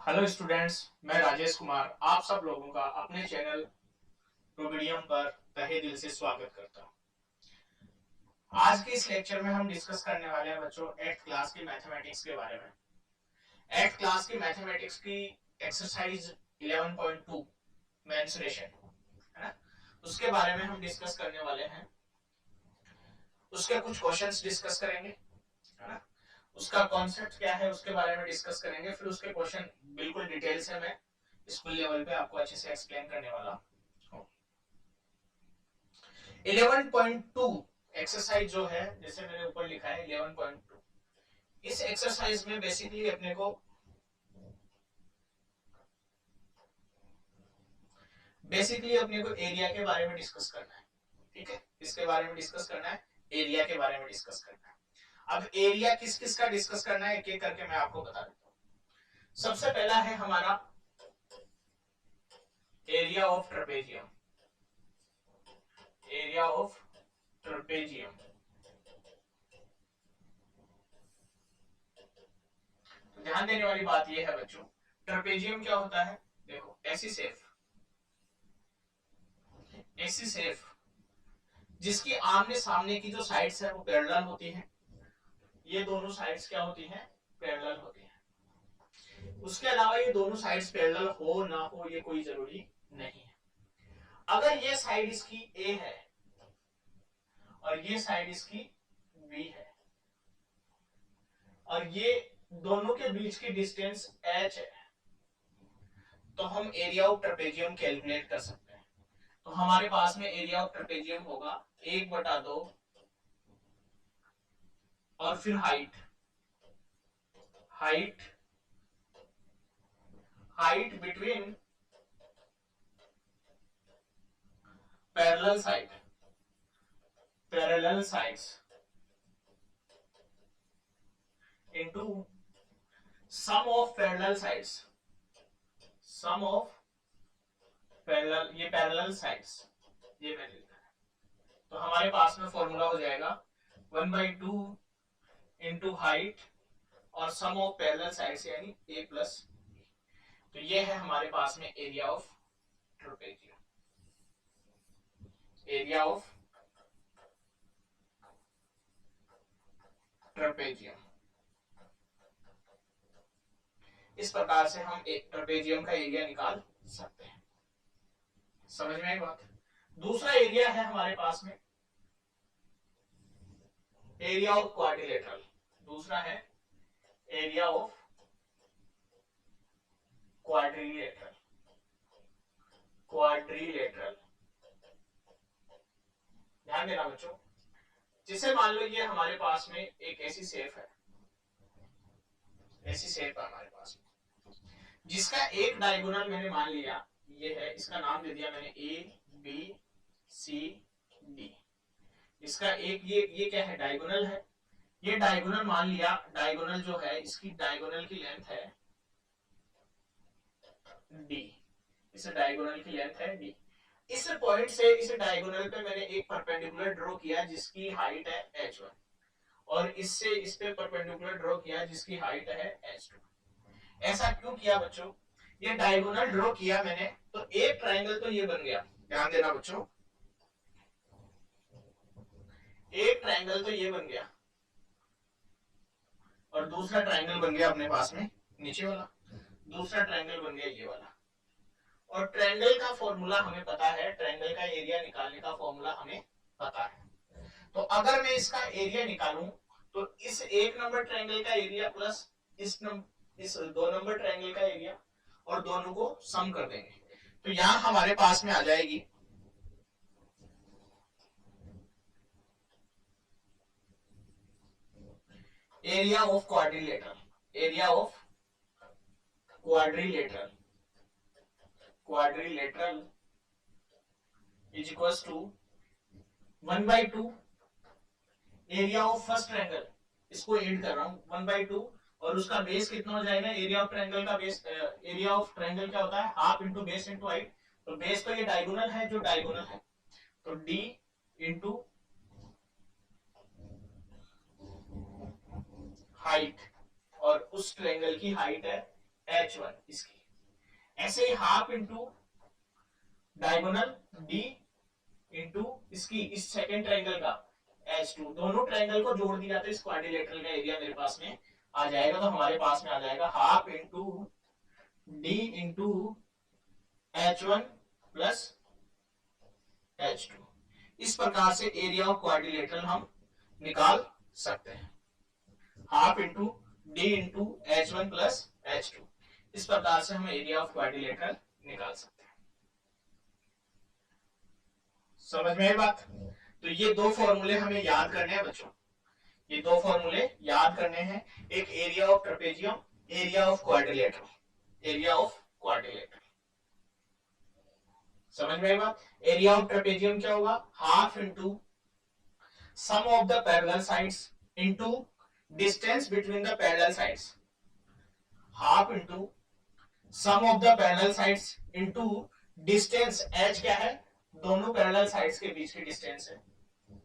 Hello students, मैं राजेश कुमार आप सब लोगों का अपने चैनल प्रोमीडियम पर तहे दिल से स्वागत करता हूं। आज के इस लेक्चर में हम डिस्कस करने वाले हैं बच्चों 8th क्लास की मैथमेटिक्स के बारे में। 8th क्लास की मैथमेटिक्स की एक्सरसाइज 11.2 मेंसुरेशन है ना, उसके बारे में हम डिस्कस करने वाले हैं। उसके कुछ क्वेश्चंस डिस्कस करेंगे है ना, उसका कॉन्सेप्ट क्या है उसके बारे में डिस्कस करेंगे, फिर उसके क्वेश्चन बिल्कुल डिटेल से मैं स्कूल लेवल पे आपको अच्छे से एक्सप्लेन करने वाला हूं। 11.2 एक्सरसाइज जो है, जैसे मैंने ऊपर लिखा है 11.2, इस एक्सरसाइज में बेसिकली अपने को एरिया के बारे में डिस्कस करना है। ठीक है, इसके बारे में डिस्कस करना है, एरिया के बारे में डिस्कस करना है। अब एरिया किस किस का डिस्कस करना है एक एक करके मैं आपको बता देता हूं। सबसे पहला है हमारा area of trapezium. Area of trapezium, तो ध्यान देने वाली बात यह है बच्चों, ट्रेपेजियम क्या होता है। देखो ऐसी सेफ जिसकी आमने सामने की जो साइड्स है वो पैरेलल होती हैं। ये दोनों साइड्स क्या होती हैं, पैरेलल होती हैं। उसके अलावा ये दोनों साइड्स पैरेलल हो ना हो ये कोई जरूरी नहीं है। अगर ये साइड इसकी ए है और ये साइड इसकी बी है और ये दोनों के बीच की डिस्टेंस h है, तो हम एरिया ऑफ ट्रेपेजियम कैलकुलेट कर सकते हैं। तो हमारे पास में एरिया ऑफ ट्रेपेजियम होगा 1/2 और फिर height height height between parallel sides into sum of parallel sides, sum of parallel, ये पैरेलल साइड्स ये मैंने लिखा है। तो हमारे पास में फॉर्मूला हो जाएगा 1/2 इंटू हाइट और सम ऑफ पैरेलल साइड्स यानी a प्लस। तो ये है हमारे पास में area of trapezium. Area of trapezium, इस प्रकार से हम एक ट्रेपेजियम का एरिया निकाल सकते हैं। समझ में आई बात। दूसरा एरिया है हमारे पास में एरिया ऑफ क्वाड्रिलेटरल। दूसरा है एरिया ऑफ क्वाड्रिलेटरल। क्वाड्रिलेटरल, ध्यान देना बच्चों, जिसे मान लो ये हमारे पास में एक ऐसी शेप है, ऐसी शेप है हमारे पास में जिसका एक डायगोनल मैंने मान लिया ये है, इसका नाम दे दिया मैंने ए बी सी डी। इसका एक ये क्या है, डायगोनल है। ये डायगोनल मान लिया, डायगोनल जो है इसकी डायगोनल की लेंथ है डी, इस डायगोनल की लेंथ है डी। इस पॉइंट से इस डायगोनल पे मैंने एक परपेंडिकुलर ड्रॉ किया जिसकी हाइट है h1 और इससे इस पे परपेंडिकुलर ड्रॉ किया जिसकी हाइट है h2। ऐसा क्यों किया बच्चों, ये डायगोनल ड्रॉ किया मैंने तो एक ट्रायंगल तो ये बन गया, ध्यान देना बच्चों, एक ट्रायंगल तो ये बन गया और दूसरा ट्रायंगल बन गया अपने पास में नीचे वाला, दूसरा ट्रायंगल बन गया ये वाला। और ट्रायंगल का फॉर्मूला हमें पता है, ट्रायंगल का एरिया निकालने का फॉर्मूला हमें पता है। तो अगर मैं इसका एरिया निकालूं तो इस एक नंबर ट्रायंगल का एरिया प्लस इस 2 नंबर ट्रायंगल का एरिया और दोनों को सम कर देंगे तो यहां हमारे पास में आ जाएगी area of quadrilateral. Area of quadrilateral, quadrilateral is equals to 1/2 area of first triangle, इसको ऐड कर रहा हूं 1/2 और उसका बेस कितना हो जाएगा, एरिया ऑफ ट्रायंगल का बेस, एरिया ऑफ ट्रायंगल क्या होता है half into base into height. तो बेस तो ये डायगोनल है, जो डायगोनल है तो d इंटू हाइट और उस ट्रायंगल की हाइट है H1 इसकी, ऐसे ही half into diagonal D into इसकी इस सेकेंड ट्रायंगल का H2, दोनों ट्रायंगल को जोड़ दिया तो इस क्वाड्रिलेटरल का एरिया मेरे पास में आ जाएगा। तो हमारे पास में आ जाएगा half into D into H1 plus H2। इस प्रकार से एरिया ऑफ क्वाड्रिलेटरल हम निकाल सकते हैं, half into D into H1 plus H2। इस प्रकार से हम एरिया ऑफ क्वाड्रिलेटरल निकाल सकते हैं। समझ में आई बात? तो ये दो फॉर्मूले हमें याद करने हैं बच्चों, ये दो फॉर्मूले याद करने हैं, एक area of trapezium, area of quadrilateral, area of quadrilateral. समझ में आई बात? एरिया ऑफ ट्रेपेजियम क्या होगा? Half into sum of the parallel sides into distance between the parallel sides, half into sum of the parallel sides into distance, H क्या है? दोनों parallel sides के बीच की डिस्टेंस है,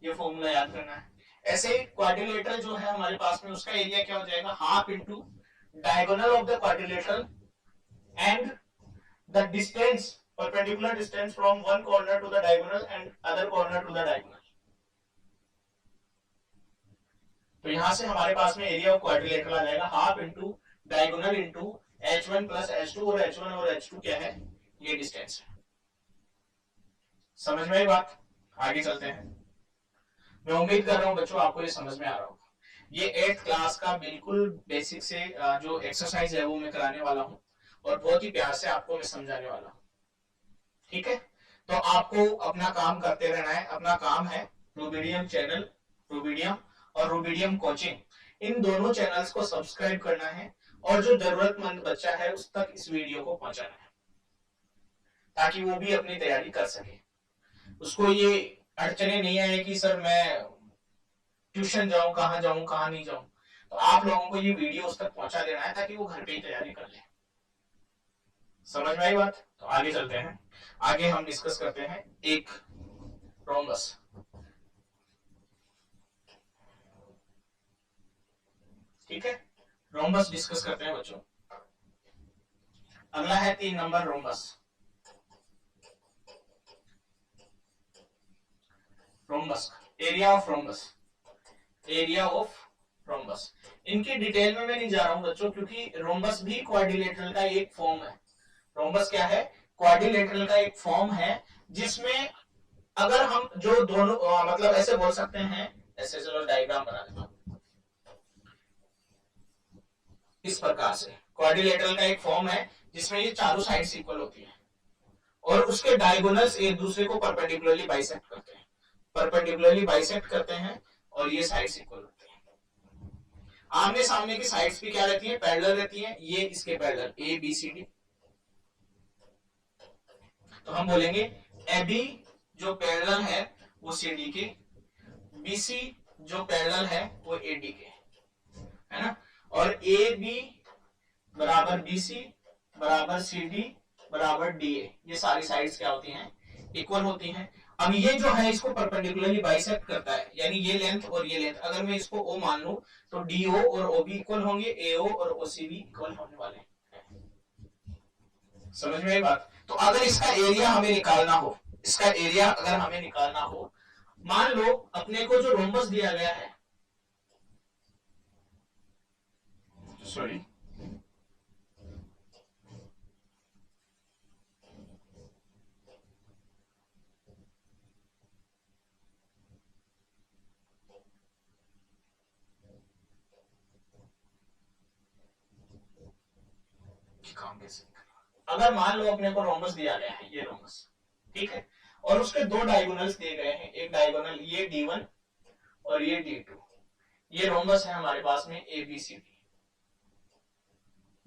ये फॉर्मूला याद करना है। ऐसे क्वाड्रिलेटरल जो है हमारे पास में, उसका एरिया क्या हो जाएगा? Half into diagonal of the quadrilateral and the distance, perpendicular distance from one corner to the diagonal and other corner to the diagonal. तो यहां से हमारे पास में एरिया ऑफ क्वाड्रिलेटरल आ जाएगा half into diagonal into H1 plus H2, और H1 और H2 क्या है? ये डिस्टेंस है। समझ में आई बात? आगे चलते हैं। मैं उम्मीद कर रहा हूं बच्चों आपको ये समझ में आ रहा होगा। ये 8th क्लास का बिल्कुल बेसिक से जो एक्सरसाइज है वो मैं कराने वाला हूं, और बहुत ही प्यार से आपको मैं समझाने वाला हूं, ठीक है? तो आपको अपना काम करते रहना है। अपना काम है रूबीडियम चैनल, रूबीडियम और रूबीडियम कोचिंग, इन दोनों चैनल्स को सब्सक्राइब करना है, और जो जरूरतमंद बच्चा है उस तक इस वीडियो को पहुंचाना है, ताकि वो भी अपनी तैयारी कर सके। उसको ये अड़चने नहीं आए कि सर मैं ट्यूशन जाऊं, कहां जाऊं, कहां नहीं जाऊं। तो आप लोगों को ये वीडियो उस तक पहुंचा देना है, ताकि वो घर पे ही तैयारी कर ले। समझ में आई बात? तो आगे चलते हैं। आगे हम डिस्कस करते हैं एक रोम्बस। ठीक है, रोम्बस डिस्कस करते हैं बच्चों। अगला है 3 number rhombus. Rhombus, area of rhombus, area of rhombus. इनकी डिटेल में मैं नहीं जा रहा हूं बच्चों, क्योंकि रोम्बस भी क्वाड्रिलेटरल का एक फॉर्म है। रोम्बस क्या है? क्वाड्रिलेटरल का एक फॉर्म है, जिसमें अगर हम जो दोनों मतलब ऐसे बोल सकते हैं, ऐसे चलो डायग्राम बना देता हूं इस प्रकार से। क्वाड्रिलेटरल का एक फॉर्म है जिसमें ये चारों साइड्स इक्वल होती हैं, और उसके डायगोनल्स एक दूसरे को परपेंडिकुलरली बाइसेक्ट करते हैं, परपेंडिकुलरली बाइसेक्ट करते हैं, और ये साइड्स इक्वल होती हैं। आमने सामने की साइड्स भी क्या रहती है? पैरेलल रहती हैं। ये इसके parallel A B C D, तो हम बोलेंगे ए बी जो पैरेलल है वो सी डी के, बी सी जो पैरेलल है वो ए डी के, है ना? और ए बी बराबर बी सी बराबर सी डी बराबर डी ए, ये सारी साइड्स क्या होती हैं? इक्वल होती हैं। अब ये जो है इसको परपेंडिकुलरली बाइसेक्ट करता है, यानी ये लेंथ और ये लेंथ, अगर मैं इसको O मान लूं तो DO और OB इक्वल होंगे, AO और OC भी इक्वल होने वाले हैं। समझ में आई बात? तो अगर इसका एरिया हमें निकालना हो, इसका एरिया अगर हमें निकालना हो, मान लो अपने को जो रोम्बस दिया गया है, सॉरी अगर मान लो अपने को रोम्बस दिया गया है, ये रोम्बस, ठीक है, और उसके दो डायगोनल्स दिए गए हैं, एक डायगोनल ये D1 और ये D2, ये रोम्बस है हमारे पास में ABCD,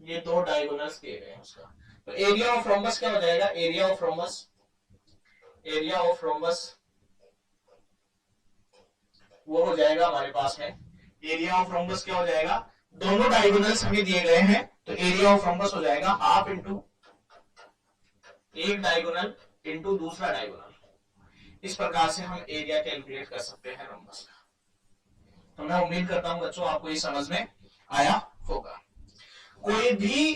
ये दो डायगोनल्स दिए गए हैं उसका। तो एरिया ऑफ रोम्बस क्या हो जाएगा? Area of rhombus, area of rhombus वो हो जाएगा हमारे पास में, एरिया ऑफ रोम्बस क्या हो जाएगा? दोनों डायगोनल्स हमें दिए गए हैं, तो एरिया ऑफ रोम्बस हो जाएगा हाफ इंटू एक डायगोनल इंटू दूसरा डायगोनल। इस प्रकार से हम एरिया कैलकुलेट कर सकते हैं रोम्बस का। तो मैं उम्मीद करता हूं बच्चों आपको ये समझ में आया होगा। कोई भी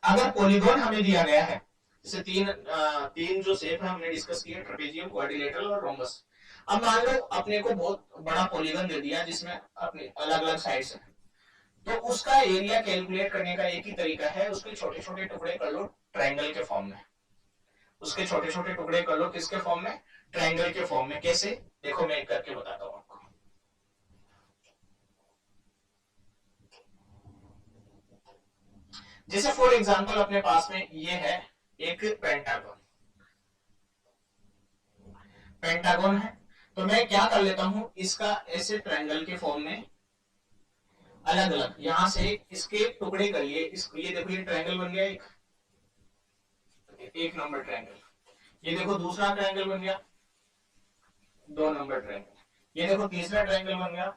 अगर पॉलीगॉन हमें दिया गया है, जैसे तीन जो शेप है हमने डिस्कस किए, ट्रेपेजियम, क्वाड्रिलेटरल और रोम्बस। अब मान लो अपने को बहुत बड़ा पॉलीगन दे दिया जिसमें अपने अलग अलग साइड्स हैं, तो उसका एरिया कैलकुलेट करने का एक ही तरीका है, उसके छोटे छोटे टुकड़े कर लो ट्रायंगल के फॉर्म में। उसके छोटे छोटे टुकड़े कर लो किसके फॉर्म में? ट्रायंगल के फॉर्म में। कैसे? देखो मैं एक करके बताता हूं आपको। जैसे फॉर एग्जांपल अपने पास में ये है एक पेंटागन। पेंटागन है तो मैं क्या कर लेता हूं, इसका ऐसे ट्रायंगल के फॉर्म में अलग अलग यहां से इसके टुकड़े करिए। ये देखो ये ट्रायंगल बन गया एक नंबर ट्रायंगल। ये देखो दूसरा ट्रायंगल बन गया 2 नंबर ट्रायंगल। ये देखो तीसरा ट्रायंगल बन गया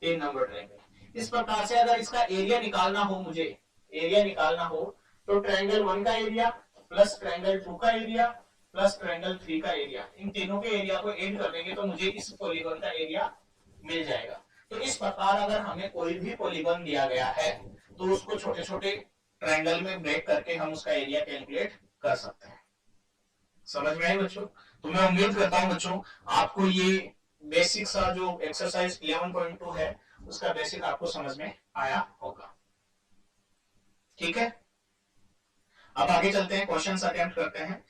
3 नंबर ट्रायंगल। इस प्रकार से अगर इसका एरिया निकालना हो, मुझे एरिया निकालना हो, तो ट्रायंगल 1 का एरिया प्लस ट्रायंगल 2 का एरिया प्लस ट्रायंगल 3 का एरिया, इन तीनों के एरिया को ऐड कर देंगे तो मुझे इस पॉलीगॉन का एरिया मिल जाएगा। तो इस प्रकार अगर हमें कोई भी पॉलीगॉन दिया गया है तो उसको छोटे छोटे ट्रायंगल में ब्रेक करके हम उसका एरिया कैलकुलेट कर सकते हैं। समझ में आई बच्चों? तो मैं उम्मीद करता हूं बच्चों आपको ये बेसिक सा जो एक्सरसाइज 11.2 है उसका बेसिक आपको समझ में आया होगा। ठीक है, अब आगे चलते हैं, क्वेश्चंस अटेम्प्ट करते हैं।